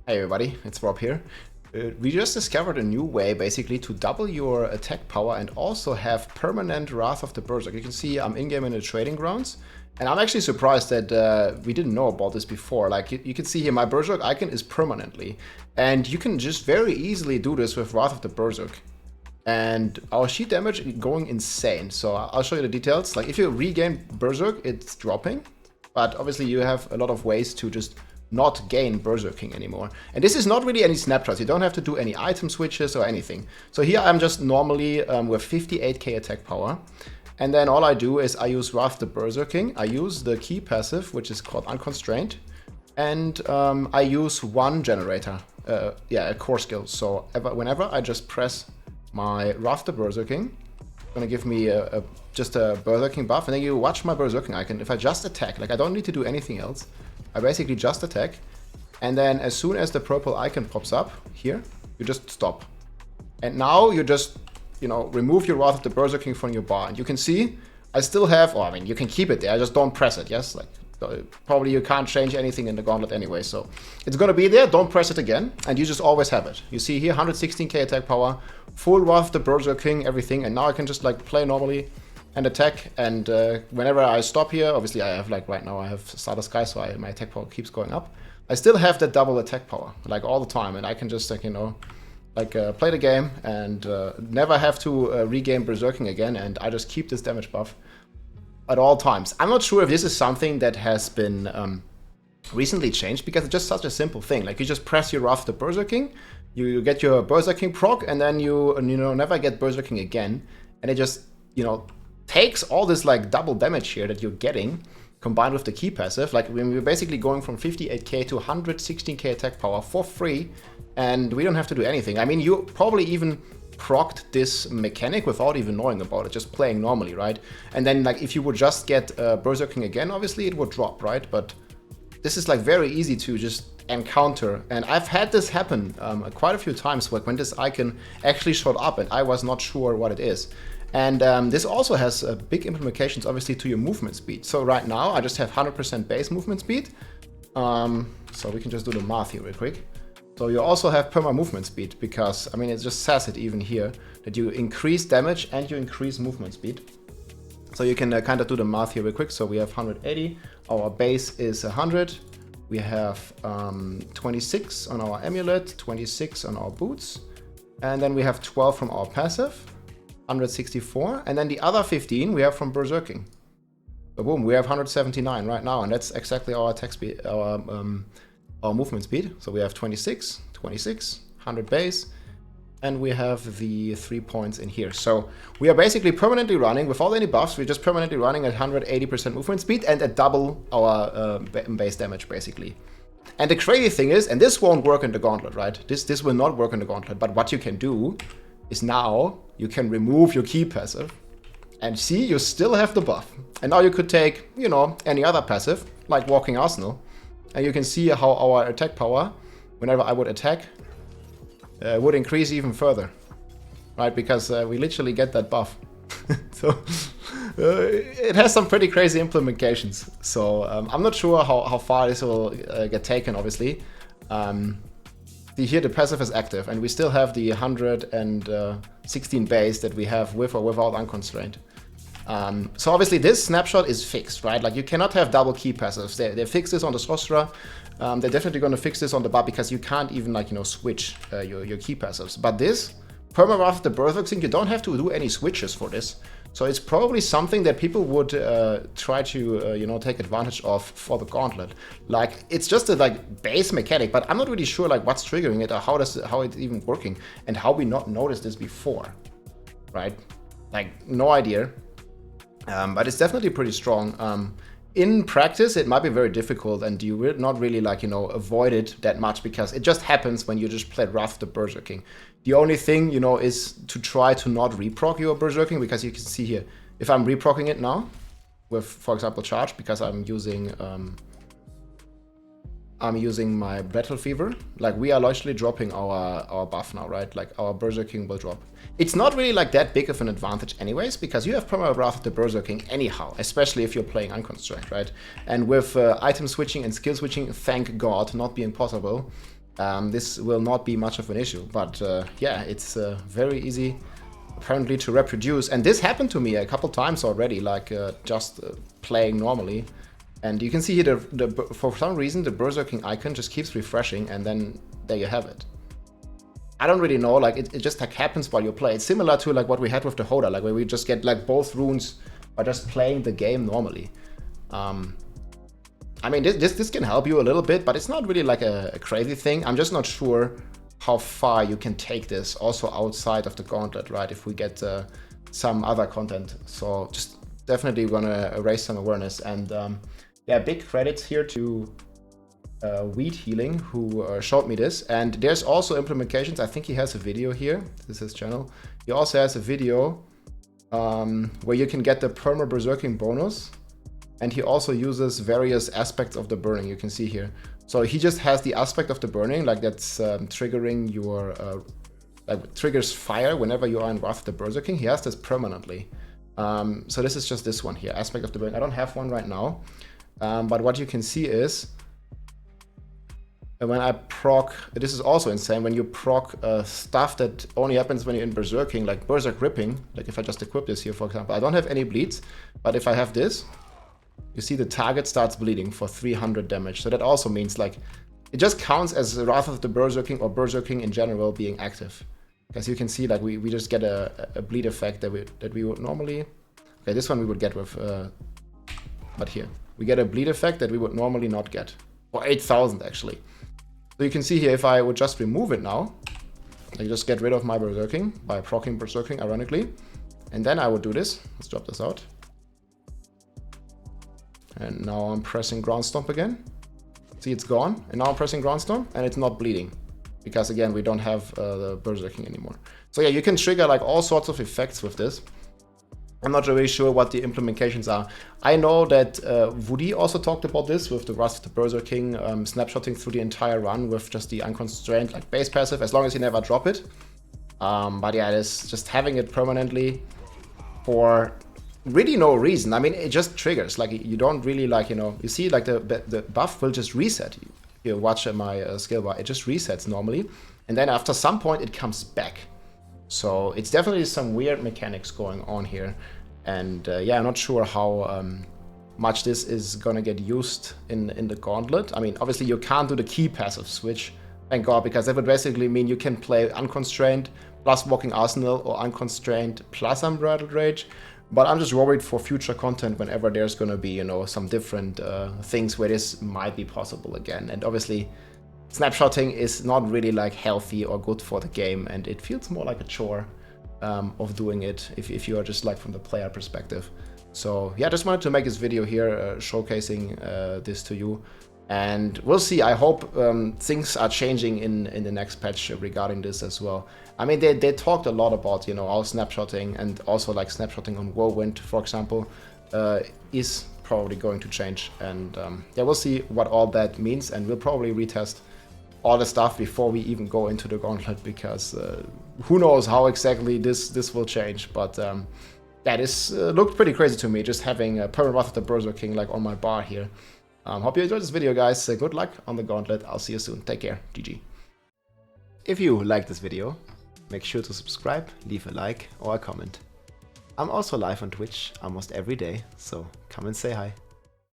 Hey everybody, it's Rob here. We just discovered a new way basically to double your attack power and also have permanent Wrath of the Berserk. You can see I'm in-game in the trading grounds, and I'm actually surprised that we didn't know about this before. Like you can see here, my Berserk icon is permanently, and you can just very easily do this with Wrath of the Berserk. And our sheet damage is going insane, so I'll show you the details. Like if you regain Berserk, it's dropping, but obviously you have a lot of ways to just not gain Berserking anymore. And this is not really any snapshots. You don't have to do any item switches or anything. So here I'm just normally with 58k attack power. And then all I do is I use Wrath the Berserking. I use the key passive, which is called Unconstrained. And I use one generator. A core skill. So whenever I just press my Wrath the Berserking, it's gonna give me just a Berserking buff. And then you watch my Berserking icon. If I just attack, like I don't need to do anything else. I basically just attack, and then as soon as the purple icon pops up here, you just stop. And now you just, remove your Wrath of the Berserking from your bar. And you can see, I still have, you can keep it there, just don't press it, yes? Like, probably you can't change anything in the gauntlet anyway, so it's gonna be there, don't press it again, and you just always have it. You see here, 116k attack power, full Wrath of the Berserking, everything, and now I can just like play normally and attack, and whenever I stop here, obviously I have right now I have Starter Sky, so my attack power keeps going up. I still have that double attack power, like all the time, and I can just play the game and never have to regain Berserking again, and I just keep this damage buff at all times. I'm not sure if this is something that has been recently changed, because it's just such a simple thing. Like you just press your Wrath of the Berserking, you get your Berserking proc, and then you never get Berserking again, and it just takes all this like double damage here that you're getting combined with the key passive. Like we're basically going from 58k to 116k attack power for free, and we don't have to do anything. I mean, you probably even procced this mechanic without even knowing about it, just playing normally, right? And then like if you would just get Berserking again, obviously it would drop, right? But this is like very easy to just encounter, and I've had this happen quite a few times, like when this icon actually showed up and I was not sure what it is. And this also has big implications, obviously, to your movement speed. So right now, I just have 100% base movement speed. So we can just do the math here real quick. So you also have perma movement speed, because, I mean, it just says it even here, that you increase damage and you increase movement speed. So you can kind of do the math here real quick. So we have 180, our base is 100. We have 26 on our amulet, 26 on our boots. And then we have 12 from our passive. 164, and then the other 15 we have from Berserking. So boom, we have 179 right now, and that's exactly our attack speed, our movement speed. So we have 26, 26, 100 base, and we have the 3 points in here. So we are basically permanently running without any buffs. We're just permanently running at 180% movement speed and at double our base damage basically. And the crazy thing is, and this won't work in the gauntlet, right? This will not work in the gauntlet, but what you can do is now you can remove your key passive, and see, you still have the buff. And now you could take, any other passive, like Walking Arsenal, and you can see how our attack power, whenever I would attack, would increase even further, right? Because we literally get that buff. So it has some pretty crazy implications. So I'm not sure how far this will get taken, obviously. Here the passive is active, and we still have the 116 base that we have with or without Unconstrained. So obviously this snapshot is fixed, right? Like you cannot have double key passives. They fixed this on the Sorcerer. They're definitely going to fix this on the Barb, because you can't even switch your key passives. But this Perma Wrath of the Berserk thing, you don't have to do any switches for this. So it's probably something that people would try to take advantage of for the gauntlet. Like it's just a base mechanic, but I'm not really sure what's triggering it or how it's even working, and how we not noticed this before, right? Like no idea. But it's definitely pretty strong. In practice, it might be very difficult, and you will not really avoid it that much, because it just happens when you just play Wrath of the Berserking. The only thing, is to try to not reproc your Berserking, because you can see here, if I'm reprocking it now, with, for example, Charge, because I'm using my Battle Fever, like we are literally dropping our buff now, right? Like our Berserking will drop. It's not really that big of an advantage anyways, because you have Perma Wrath of the Berserking anyhow, especially if you're playing Unconstrained, right? And with item switching and skill switching, thank God, not being possible, this will not be much of an issue. But yeah, it's very easy apparently to reproduce. And this happened to me a couple times already, like just playing normally. And you can see here, for some reason, the Berserking icon just keeps refreshing, and then there you have it. I don't really know, like, it just like happens while you play. It's similar to like what we had with the Hoda, like where we just get like both runes by just playing the game normally. I mean, this can help you a little bit, but it's not really like a crazy thing. I'm just not sure how far you can take this also outside of the gauntlet, right? If we get some other content. So just definitely gonna raise some awareness. And yeah, big credits here to Weed Healing, who showed me this. And there's also implementations. I think he has a video here. This is his channel. He also has a video where you can get the Perma Berserking bonus. And he also uses various aspects of the burning, you can see here. So he just has the aspect of the burning, like that's triggering your, like triggers fire whenever you are in Wrath of the Berserking. He has this permanently. So this is just this one here, aspect of the burning. I don't have one right now. But what you can see is, when I proc, this is also insane, when you proc stuff that only happens when you're in Berserking, like Berserk Ripping, like if I just equip this here, for example, I don't have any bleeds, but if I have this, you see the target starts bleeding for 300 damage. So that also means like, it just counts as Wrath of the Berserking or Berserking in general being active. As you can see, like we just get a bleed effect that we would normally, okay, this one we would get with, but here, we get a bleed effect that we would normally not get, for 8,000 actually. So you can see here, if I would just remove it now, I just get rid of my Berserking by proccing Berserking, ironically. And then I would do this. Let's drop this out. And now I'm pressing Ground Stomp again. See, it's gone. And now I'm pressing Ground Stomp, and it's not bleeding. Because again, we don't have the Berserking anymore. So yeah, you can trigger like all sorts of effects with this. I'm not really sure what the implementations are. I know that Woody also talked about this with the Wrath of the Berserking, snapshotting through the entire run with just the unconstrained like base passive, as long as you never drop it. But yeah, it's just having it permanently for really no reason. I mean, it just triggers. Like you don't really like, you know, you see like the buff will just reset. If you watch my skill bar, it just resets normally, and then after some point it comes back. So it's definitely some weird mechanics going on here. And yeah, I'm not sure how much this is gonna get used in the gauntlet. I mean, obviously you can't do the key passive switch, thank God, because that would basically mean you can play unconstrained plus Walking Arsenal or unconstrained plus Unbridled Rage. But I'm just worried for future content whenever there's gonna be, you know, some different things where this might be possible again. And obviously, snapshotting is not really like healthy or good for the game, and it feels more like a chore of doing it if you are just like from the player perspective. So yeah, just wanted to make this video here showcasing this to you, and we'll see. I hope things are changing in the next patch regarding this as well. I mean, they talked a lot about, you know, all snapshotting, and also like snapshotting on Whirlwind, for example, is probably going to change. And yeah, we'll see what all that means, and we'll probably retest all the stuff before we even go into the gauntlet, because who knows how exactly this will change. But yeah, this looked pretty crazy to me, just having a Perma Wrath of the Berserking like on my bar here. Hope you enjoyed this video, guys. Good luck on the gauntlet. I'll see you soon. Take care. GG. If you liked this video, make sure to subscribe, leave a like or a comment. I'm also live on Twitch almost every day, so come and say hi.